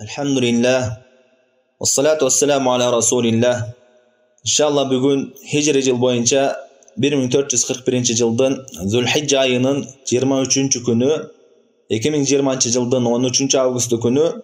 Elhamdülillah. Vessalatu vesselamu ala Rasulillah. İnşallah bugün Hicri yıl boyunca 1441 yıldan Zulhicce ayının 23. günü 2020 yıldan 13. Ağustos günü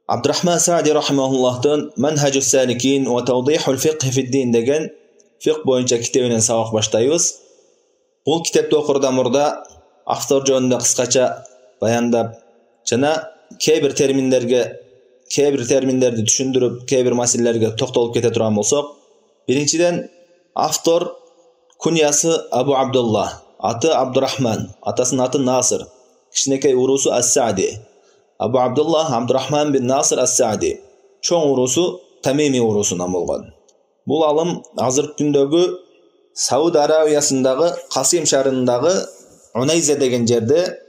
Abdurrahman Sa'di rahimahullah'tan Menhecus Salikin ve Tevdihul Fiqh fi'd-Din degen fiqh boyunca kitabından sabak başlayız. Bu kitapta okurdan burada avtor jönünde kıskaça bayandap jana kebir terminlerdi düşündürüp kebir meselelerge toktolup kete turan bolsak, birinciden avtor kunyası Abu Abdullah, atı Abdurrahman, atasının atı Nasır, kişinekey urusu As-Sa'di. Abu Abdullah Abdurrahman bin Nasır As-Sa'di. Çoğun urusu Tamimi urusundan bolgan. Bu alım hazır gündögü Saudi Arabiyasındağı Kasim şarındağı Unayze degen jerde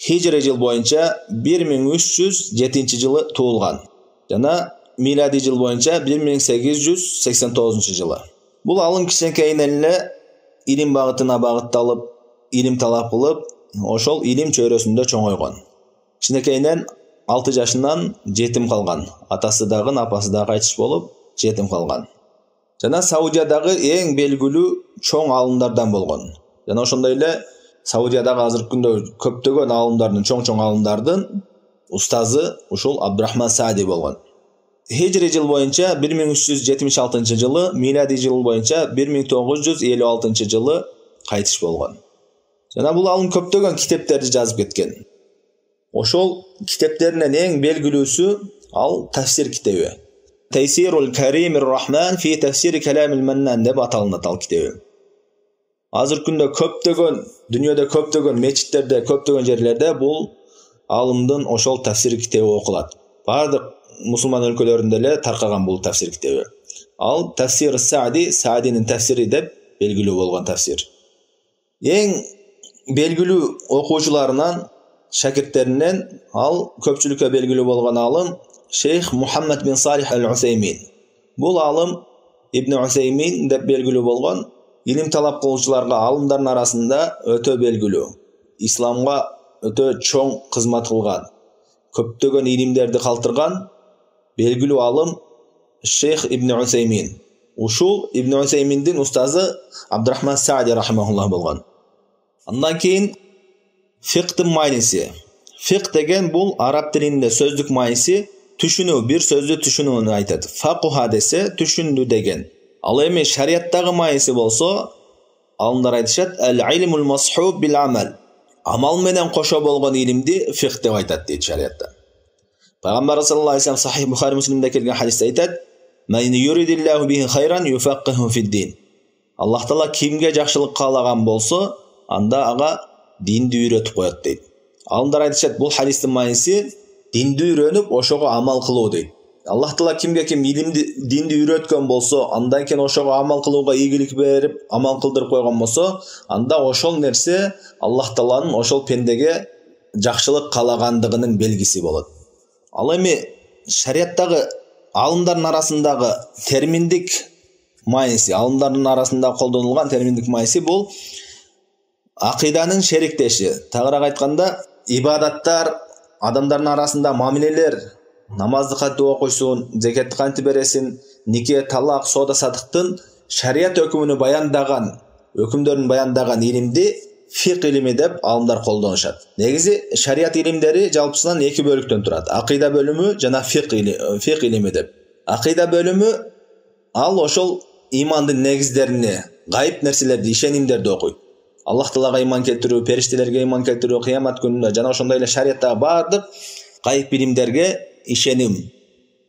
Hicri yıl boyunca 1307 yılı tuğulgan. Jana miladi yıl boyunca 1889 yılı. Bu alım kişinekeynelle ilim bağıtına bağıttalıp, ilim talap kılıp, oşol ilim çöresinde çoğoygan. Kişinekeynen 6 yaşından jetim kalgan. Atası dağın, apası da kaytış bolup jetim kalgan. Jana Saudiyadağı en belgülü çoğun alımlardan bolgan. Jana oşondayla Saudiyadağı hazır günde köptögön alımlarının, çoğun alımlardan ustazı uşul Abdurrahman Sa'di bolgan. Hicri yıl boyunca 1376 yılı, miladi yıl boyunca 1956 yılı kaytış bolgan. Jana bu alım köptögön kitaplardı жазып ketken. Oşol kitaplarının en belgülüsü al tafsir kitabı. Teysirul Karimir Rahman fi tefsiri kelamil mennan deb atalınat al kitabı. Hazır günde köptögön, dünyada köptögön meçitlerde, köptögön yerlerde bu alımdın oşol tafsir kitabı okulat. Bardık musulman ülkelerinde tarqagan bu tafsir kitabı. Al tafsir Sa'di, Sa'di'nin tafsiri deb belgülü bolgan tafsir. En belgülü okuwucularından şakirtlerinden al köpçülükке belgili bolgan alım Şeyh Muhammed bin Salih el-Useymin. Bu alım İbn Useymin deb belgili bolgan ilim talap kılgıçlarga alımların arasında ötö belgili. İslamga ötö çoğun kızmat kılgan, köptögön ilimlerdi kaltırgan belgili alım Şeyh İbn Useymin. Uşul İbn Useymin'din ustazı Abdurrahman Sa'di rahimahullah bolgan. Andan keyin fiqhtın maynisi. Fiqh degen bul Arap dilinde sözlük maynisi düşünü, bir sözlü düşünüğünü aytadı. Fakuha dese düşündü degen. Al emi şariattagı maynisi bolsa alımlar aytışat el-ilmul mashub bil amel. Amal menen koşa bolgan ilimdi fiqh deb aytat deydi şariatta. Peygamber sallallahu aleyhi ve sellem Sahih Bukhari Müslim'de kelgen hadiste aytat: "Men yuridillahu bihi hayran yufaqqihu fid-din." Allah Taala kimge jakşılık kalagan bolsa, anda aga dindi үйрөтүп коет дейт. Алымдар айтышат, бул хадистин майнisi динди үйрөнүп, ошого амал кылуу дейт. Аллах Таала кимге ким илимди, динди үйрөткөн болсо, андан кийин ошого амал кылууга ийгилик берип, амал кылдырып койгон болсо, анда ошол нерсе Аллах Тааланын ошол пендеге жакшылык калагандыгынын белгиси болот. Ал эми шариаттагы алымдардын арасындагы терминдик майнisi, алымдардын арасында колдонулган терминдик майнisi бул акыйданын шериктеши. Тагыраак айтканда, ибадаттар, адамдардын арасында мамилелер, намазды кантип окуйсун, закатты кантип бересин, нике, талак, соода сатыктын шарият өкүмүнү баяндаган, өкүмдөрүн баяндаган илимди фиq илими деп алымдар колдонушат. Негизи шарият илимдери жалпысынан эки бөлүктөн турат. Акыйда бөлүмү жана фиq илими деп. Акыйда бөлүмү ал ошол имандын негиздерине, гайып нерселерди, ишенимдерди окуйт. Аллах Таалага иман келтирүү, периштелерге иман келтирүү, кыямат күнүндө жана ошондой эле шариаттагы баардык гайып билимдерге ишеним,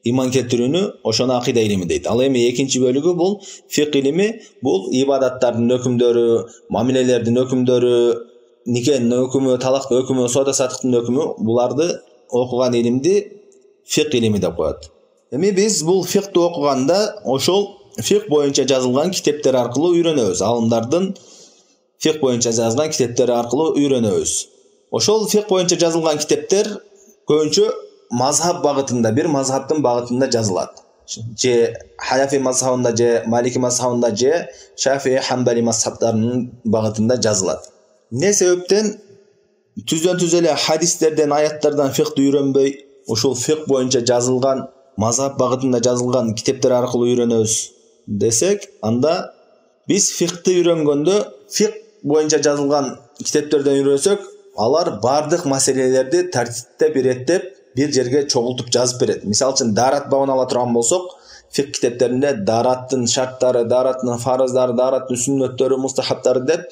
иман келтирүүнү ошону акыйда илими дейт. Ал эми экинчи бөлүгү бул фиq илими, бул ибадаттардын өкүмдөрү, мамилелердин өкүмдөрү, никенин өкүмү, талактын өкүмү, соода сатыктын өкүмү, буларды окуган илимди фиq илими деп коет. Эми биз бул фиqти окуганда ошол фиq боюнча жазылган китептер аркылуу үйрөнөбүз. Алымдардын fiqh boyunca жазылган китептери аркылуу үйрөнөбүз. Ошол fiqh боюнча жазылган китептер көбүнчө мазхаб багытында, бир мазхабтын багытында жазылат. Же Ханафи мазхабында, же Малики мазхабында, же Шафии, Хамбали мазхабтарынын багытында жазылат. Эмне себептен түздөн түз эле хадистерден, аяттардан fiqhти үйрөнбөй, ушул фикh боюнча жазылган, мазхаб багытында жазылган китептер аркылуу үйрөнөбүз десек, анда биз фикhти үйрөнгөндө фикh боюнча жазылган китептерден үйрөнсөк, алар бардык маселелерди тартиптеп, иреттеп бир жерге чогултуп жазып берет. Мисалы үчүн дарат бабын ала турган болсок, фикh китептеринде дараттын шарттары, дараттын фарыздары, дараттын сүннөттөрү, мустахабтары деп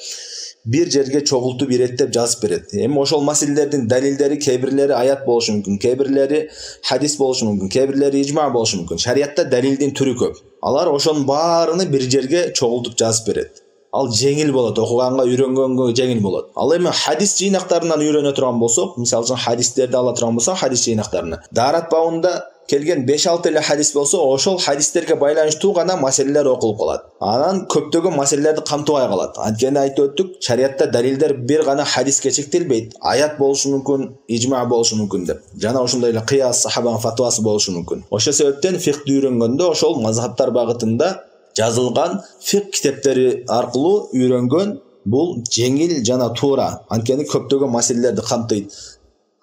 бир жерге чогултуп иреттеп жазып берет. Эми ошол маселелердин далилдери кээ бирлери аят болушу мүмкүн, кээ бирлери хадис болушу мүмкүн, кээ бирлери ижма болушу мүмкүн. Шариятта далилдин түрү көп. Алар ошонун баарыны бир жерге чогултуп жазып берет. Ал жеңил болот, окуганга, үйрөнгөнгө жеңил болот. Ал эми хадис жыйнактарынан үйрөнө турган болсок, мисалы үчүн хадистерди ала турган болсок, хадис жыйнактарына дарат бабында келген 5-6 эле хадис болсо, ошол хадистерге байланыштуу гана маселелер окулуп калат. Анан көптөгөн маселелерди камтыбай калат. Анткени айтып өттүк, шариятта далилдер бир гана хадиске чектелбейт. Аят болушу мүмкүн, ижма болушу мүмкүн деп. Жана ошондой эле кыяс, сахабанын фатвасы болушу мүмкүн. Ошол себептен фикhти үйрөнгөндө ошол мазхабтар багытында жазылган фикh китептери аркылуу үйрөнгөн бул жеңил жана туура. Анткени көптөгөн маселелерди камтыйт.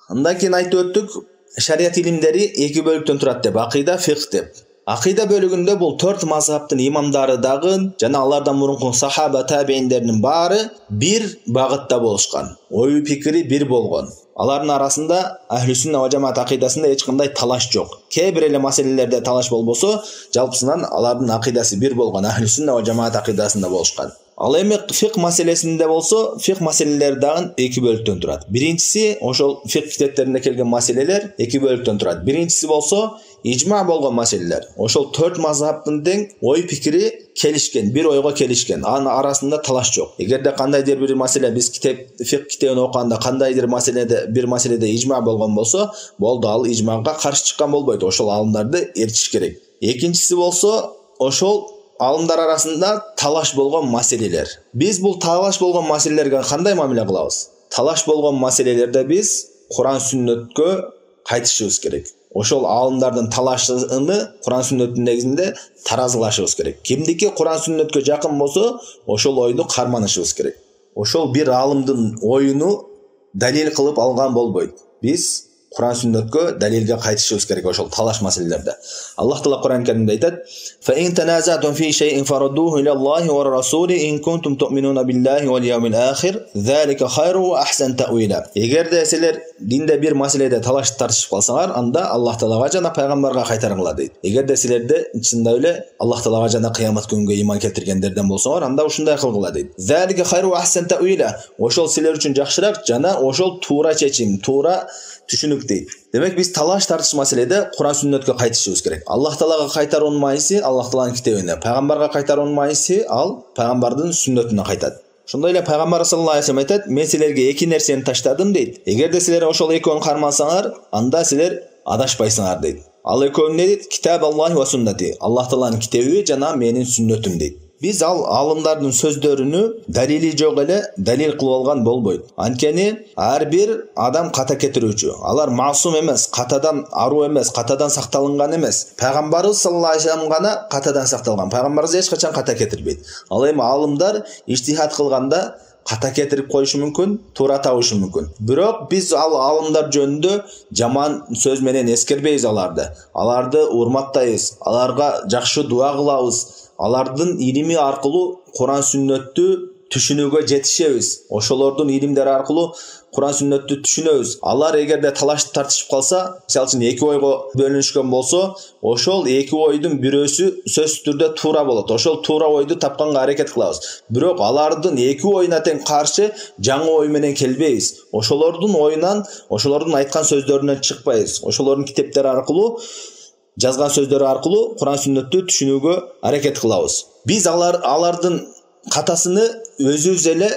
Андан кийин айтып өттүк, шарият илимдери 2 бөлүктөн турат деп, акыйда, фикh деп. Акыйда бөлүгүндө бул 4 мазхабтын имамдары дагы жана алардан мурунку сахаба, табииндердин баары бир багытта болушкан. Ою пикири бир болгон. Алардын арасында Ахли сунна ва жамаат акыйдасында эч кандай талаш жок. Кээ бир эле маселелерде талаш болбосо, жалпысынан алардын акыйдасы бир болгон. Ахли сунна ва жамаат акыйдасында болушкан. Ал эми фикh маселесинде болсо, фикh маселелери дагы 2 бөлүктөн турат. Биринчиси ошол фикh китептеринде келген маселелер 2 бөлүктөн турат. Биринчиси болсо ижма болгон маселелер. Ошол 4 мазхабтын тең ой пикири келишкен, бир ойго келишкен. Анын арасында талаш жок. Эгерде кандайдыр бир маселе биз фикh китебин окуганда кандайдыр бир маселеде ижма болгон болсо, болду, ал ижмага каршы чыккан болбойт. Ошол алымдарды эртиш керек. Экинчиси болсо ошол алымдар арасында талаш болгон маселелер. Биз бул талаш болгон маселелерге кандай мамиле кылабыз? Талаш болгон маселелерде биз Куран сүннөткө кайтышыбыз керек. Ошол алымдардын талашыны Куран сүннөттүн негизинде таразылашыбыз керек. Кимдики Куран сүннөткө жакын болсо, ошол ойду карманышыбыз керек. Ошол бир алымдын оюну далил кылып алган болбойт. Биз Куран сүннөткө далилге кайтышыбыз керек ошол талаш маселелерде. Аллах Таала Куран Каримде айтат: "Фа ин таназатум фи шейин фаруддуху ила Аллахи ва расули ин кунтум ту'минуна биллахи вал яумил ахир, залика хайру ва ахсан ta'wila." Эгерде силер динде бир маселеде талаш тартышып калсаңар, анда Аллах Таалага жана пайгамбарга кайтарыңлар дейт. Эгерде силерде чындап эле Аллах Таалага жана кыямат күнүгө иман келтиргендерден болсоңор, анда ушундай кылгыла дейт. Залика хайру ва ахсан ta'wila. Ошол силер үчүн жакшыраак жана ошол туура чечим, туура түшүнүк дейт. Демек биз талаш тартыш маселеде Куран сүннөткө кайтышыбыз керек. Аллах Таалага кайтаруунун майысы Аллах Тааланын китебине, пайгамбарга кайтаруунун майысы ал пайгамбардын сүннөтүнө кайтат. Ошондой эле пайгамбар саллаллаху алейхи вассалам айтат: "Мен силерге 2 нерсени таштадым" дейт. Эгерде силер ошол экөөнү кармансаңар, анда силер адашпайсыңар дейт. Ал экөө эмне дейт? Китаб Аллахи ва суннати. Аллах Тааланын китеби жана менин сүннөтүм дейт. Биз ал алымдардын сөздөрүнү далили жок эле далил кылып алган болбойт. Анткени ар бир адам ката кетирүүчү. Алар маасум эмес, катадан аруу эмес, катадан сакталынган эмес. Пайгамбарыбыз саллаллаху алейхи вассалам гана катадан сакталган. Пайгамбарыбыз эч качан ката кетирбейт. Ал эми алымдар иштихат кылганда ката кетирип коюшу мүмкүн, туура табышы мүмкүн. Бирок биз ал алымдар жөнүндө жаман сөз менен эскербейбиз аларды. Аларды урматтайбыз, аларга жакшы дуа кылабыз. Алардын илими аркылуу Куран сүннөттү түшүнүүгө жетишебиз. Ошолордун илимдери аркылуу Куран сүннөттү түшүнөбүз. Алар эгерде талаш тартышып калса, мисалы үчүн 2 ойго бөлүнүшкөн болсо, ошол 2 ойдун бирөөсү сөзсүз түрдө туура болот. Ошол туура ойду тапканга аракет кылабыз. Бирок алардын 2 оюна тең каршы жаңы ой менен келбейбиз. Ошолордун оюнан, ошолордун айткан сөздөрүнөн чыкпайбыз. Ошолордун китептери аркылуу, жазган сөздөрү аркылуу Куран сүннөттү түшүнүүгө аракет кылабыз. Биз алардын катасыны өзүбүз эле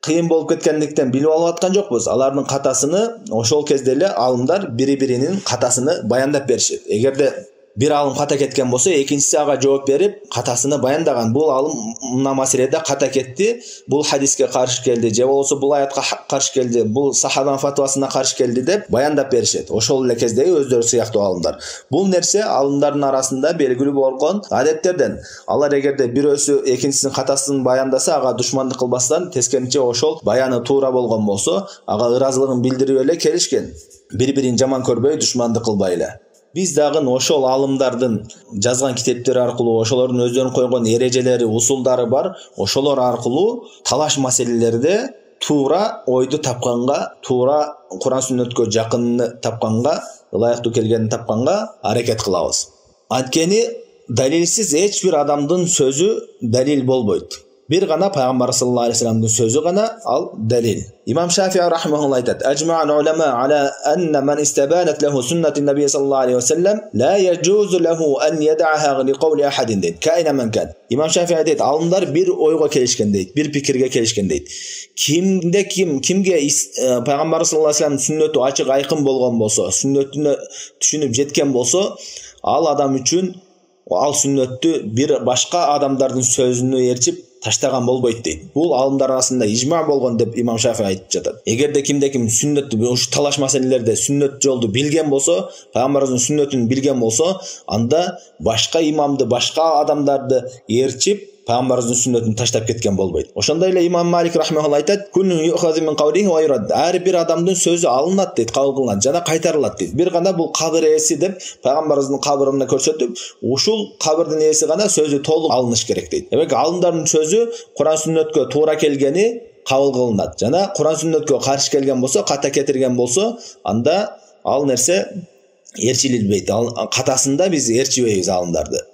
кыйын болуп кеткендиктен билип алып аткан жокпуз. Алардын катасыны ошол кезде эле алымдар бири-биринин катасыны баяндап беришет. Эгерде bir алым ката кеткен болсо, экинчиси ага жооп берип катасыны баяндаган. Бул алым мына маселеде ката кетти, бул хадиске каршы келди, же болбосо бул аятка каршы келди, бул сахабанын фатвасына каршы келди деп баяндап беришет. Ошол эле кездеги өздөрү сыяктуу алымдар. Бул нерсе алымдардын арасында белгилүү болгон адеттерден. Алар эгерде бирөөсү экинчисинин катасын баяндаса, ага душмандык кылбастан, тескерисинче ошол баяны туура болгон болсо, ага ыраазылыгын билдирип эле келишкен. Бири-бирин жаман көрбөй, душмандык кылбай эле. Биз дагы ошол алымдардын жазган китептери аркылуу, ошолордун өздөрүнүн койгон эрежелери, усулдары бар. Ошолор аркылуу талаш маселелерде туура ойду тапканга, туура Куран сүннөткө жакынны тапканга, ылайыктуу келгенин тапканга аракет кылабыз. Анткени далилсиз эч бир адамдын сөзү далил болбойт. Bir gana Peygamber sallallahu aleyhi ve sellem'in sözü gana al delil. İmam Şafii rahimehullah ayet: "Ecma'an ulema ala enne men istabanat lehu sünnetin Nebi sallallahu aleyhi ve sellem la yecuzu lehu en yed'aha li kavli ahadin deydi. Kaina men kan." İmam Şafii ayet: "Alımlar bir oyga kelişken deydi, bir pikirge kelişken deydi. Kimge Peygamber sallallahu aleyhi ve sellem sünneti açık aykın bolgon bolsa, sünnetini düşünüp jetken bolsa, al adam üçün al sünnetти bir başka adamdardын sözünü erçip таштаган болбойт дейт. Бул алымдар арасында ижма болгон деп имам Шафии айтып жатат. Эгерде кимде-ким сүннөттү, ушу талаш маселелерде сүннөт жолду билген болсо, пайгамбардын сүннөтүн билген болсо, анда башка имамды, башка адамдарды ээрчип пайгамбардын сүннөтүн таштап кеткен болбойт. Ошондой эле имам Малик рахмехулла айтат: "Куллу юхазу мин кавлихи ва юрад." Ар бир адамдын сөзү алынат дейт, кабыл кылынат жана кайтарылат дейт. Бир гана бул кабыр ээси деп пайгамбарыбыздын кабырына көрсөтүп, ушул кабырдын ээси гана сөзү толук алыныш керек дейт. Демек алымдардын сөзү Куран сүннөткө туура келгени кабыл кылынат. Жана Куран сүннөткө каршы келген болсо, ката кетирген болсо, анда ал нерсе ээрчилинбейт. Катасында биз ээрчибейбиз алымдарды.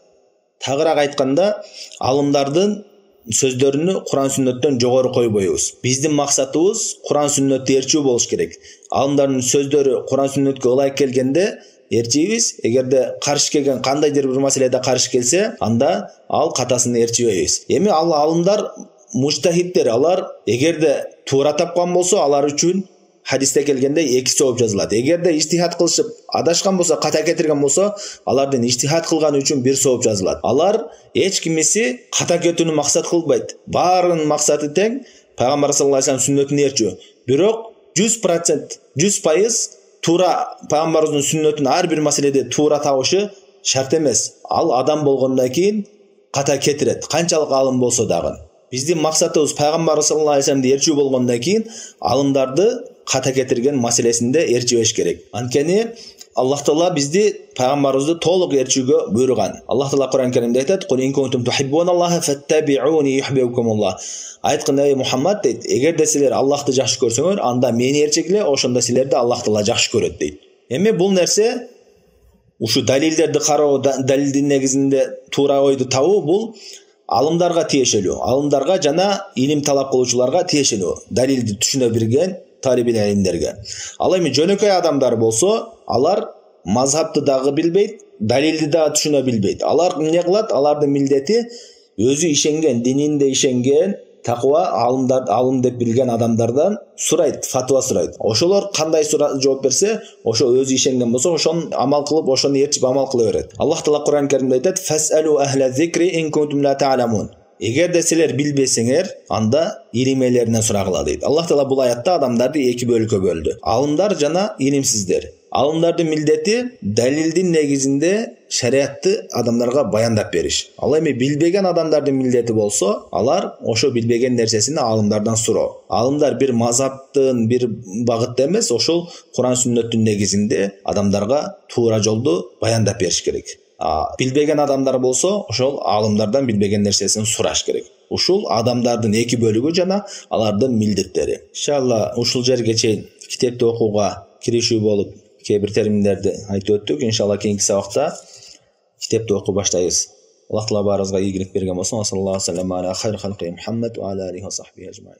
Тагыраак айтканда, алымдардын сөздөрүнү Куран сүннөттөн жогору койбойбуз. Биздин максатыбыз Куран сүннөттү ээрчүү болуш керек. Алымдардын сөздөрү Куран сүннөткө ылайык келгенде ээрчийбиз. Эгерде каршы келген кандайдыр бир маселеде каршы келсе, анда ал катасын ээрчибейбиз. Эми ал алымдар мужтахидтер, алар эгерде туура тапкан болсо, алар үчүн хадисте келгенде 2 жооп жазылат. Эгерде иштихад кылышып адашкан болсо, ката кетирген болсо, алардын иштихад кылганы үчүн 1 жооп жазылат. Алар эч кимиси ката кетүүнү максат кылбайт. Баарынын максаты тең Пайгамбар саллаллаху алейхи вассалам сүннөтүн ээрчүү. Бирок 100%, 100% туура Пайгамбарыбыздын сүннөтүн ар бир маселеде туура табышы шарт эмес. Ал адам болгондон кийин ката кетирет, канчалык алым болсо дагы. Биздин максатыбыз Пайгамбар саллаллаху алейхи вассаламды ээрчүү болгондон кийин алымдарды ката кетирген маселесинде ээрчибеш керек. Анткени Аллах Таала бизди пайгамбарыбызды толук ээрчүүгө буйруган. Аллах Таала Куран Каримде айтат: "Кул ин кунтум тухиббуналлаха фаттабиуни юхиббукумуллах." Айткан Наби Мухаммад дейт: "Эгерде силер Аллахты жакшы көрсөңөр, анда мени ээрчегиле, ошондо силерди Аллах Таала жакшы көрөт" дейт. Эми бул нерсе ушу далилдерди кароо, далилдин негизинде туура ойду табуу бул алымдарга тиешелүү. Алымдарга жана илим талап кылуучуларга тиешелүү. Далилди түшүнө билген талибин илимдерге. Ал эми жөнөкөй адамдар болсо, алар мазхабты дагы билбейт, далилди дагы түшүнө билбейт. Алар эмне кылат? Алардын милдети өзү ишенген, дининде ишенген, таква алым деп билген адамдардан сурайт, фатва сурайт. Ошолор кандай жооп берсе, ошо өзү ишенген болсо, ошону амал кылып, ошону ээрчип амал кыла берет. Аллах Таала Куран Каримде айтат: "Фасалу ахла зикри ин кунтум ла та'ламун." Эгерде силер билбесеңер, анда илим ээлеринен сурагыла дейт. Аллах Таала бул аятта адамдарды 2 бөлүккө бөлдү. Алымдар жана илимсиздер. Алымдардын милдети далилдин негизинде шариатты адамдарга баяндап бериш. Ал эми билбеген адамдардын милдети болсо, алар ошо билбеген нерсесин алымдардан суроо. Алымдар бир мазхабтын, бир багытта эмес, ошол Куран сүннөттүн негизинде адамдарга туура жолду баяндап бериш керек. Билбеген адамдар болсо, ошол алымдардан билбеген нерсесин сураш керек. Ушул адамдардын 2 бөлүгү жана алардын милдеттери. Иншалла ушул жерге чейин китепти окууга киришүү болуп, кээ бир терминдерди айтып өттүк. Иншалла кийинки сабакта китепти окуу баштайбыз. Аллах Таала баарыбызга ийгилик берген болсун. Саллаллаху алейхи ва саллям ала хайр халқи Мухаммад ва ала алейхи ва сахбихи ажмаин.